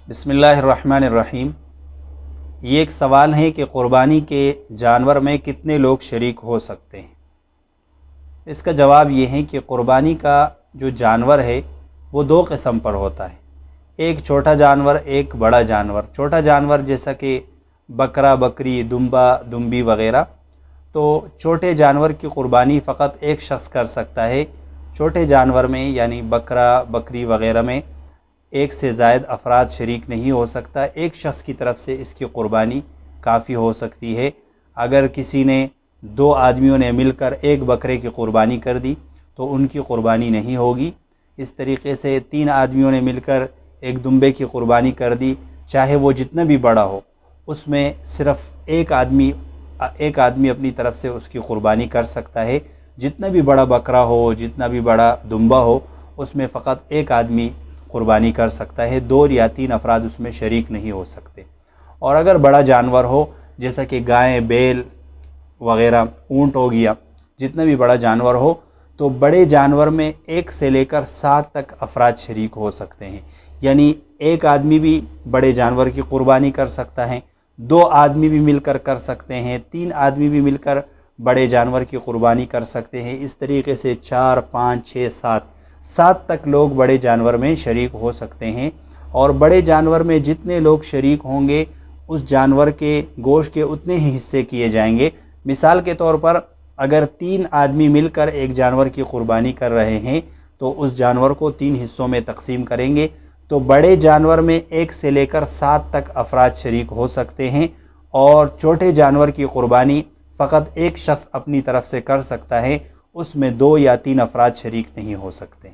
बिस्मिल्लाहिर्रहमानिर्रहीम। ये एक सवाल है कि क़ुरबानी के जानवर में कितने लोग शरीक हो सकते हैं। इसका जवाब ये है कि क़ुरबानी का जो जानवर है वो दो किस्म पर होता है, एक छोटा जानवर, एक बड़ा जानवर। छोटा जानवर जैसा कि बकरा, बकरी, दुम्बा, दुम्बी वग़ैरह। तो छोटे जानवर की क़ुरबानी फ़कत एक शख्स कर सकता है। छोटे जानवर में यानी बकरा, बकरी वग़ैरह में एक से ज़ायद अफराद शरीक नहीं हो सकता। एक शख्स की तरफ से इसकी क़ुरबानी काफ़ी हो सकती है। अगर किसी ने दो आदमियों ने मिलकर एक बकरे की क़ुरबानी कर दी तो उनकी क़ुरबानी नहीं होगी। इस तरीक़े से तीन आदमियों ने मिलकर एक दुम्बे की क़ुरबानी कर दी, चाहे वो जितना भी बड़ा हो, उसमें सिर्फ़ एक आदमी अपनी तरफ से उसकी क़ुरबानी कर सकता है। जितना भी बड़ा बकरा हो, जितना भी बड़ा दुम्बा हो, उसमें फ़कत एक आदमी क़ुरबानी कर सकता है, दो या तीन अफराद उसमें शरीक नहीं हो सकते। और अगर बड़ा जानवर हो जैसा कि गाय, बैल वग़ैरह, ऊँट हो गया, जितना भी बड़ा जानवर हो, तो बड़े जानवर में एक से लेकर 7 तक अफराद शरीक हो सकते हैं। यानी एक आदमी भी बड़े जानवर की क़ुरबानी कर सकता है, दो आदमी भी मिलकर कर सकते हैं, तीन आदमी भी मिलकर बड़े जानवर की क़ुरबानी कर सकते हैं। इस तरीके से 4, 5, 6, 7 तक लोग बड़े जानवर में शरीक हो सकते हैं। और बड़े जानवर में जितने लोग शरीक होंगे उस जानवर के गोश्त के उतने ही हिस्से किए जाएंगे। मिसाल के तौर पर अगर 3 आदमी मिलकर एक जानवर की क़ुरबानी कर रहे हैं तो उस जानवर को 3 हिस्सों में तकसीम करेंगे। तो बड़े जानवर में 1 से लेकर 7 तक अफराद शरीक हो सकते हैं। और छोटे जानवर की क़ुरबानी फ़कत एक शख्स अपनी तरफ से कर सकता है, उसमें 2 या 3 अफराद शरीक नहीं हो सकते।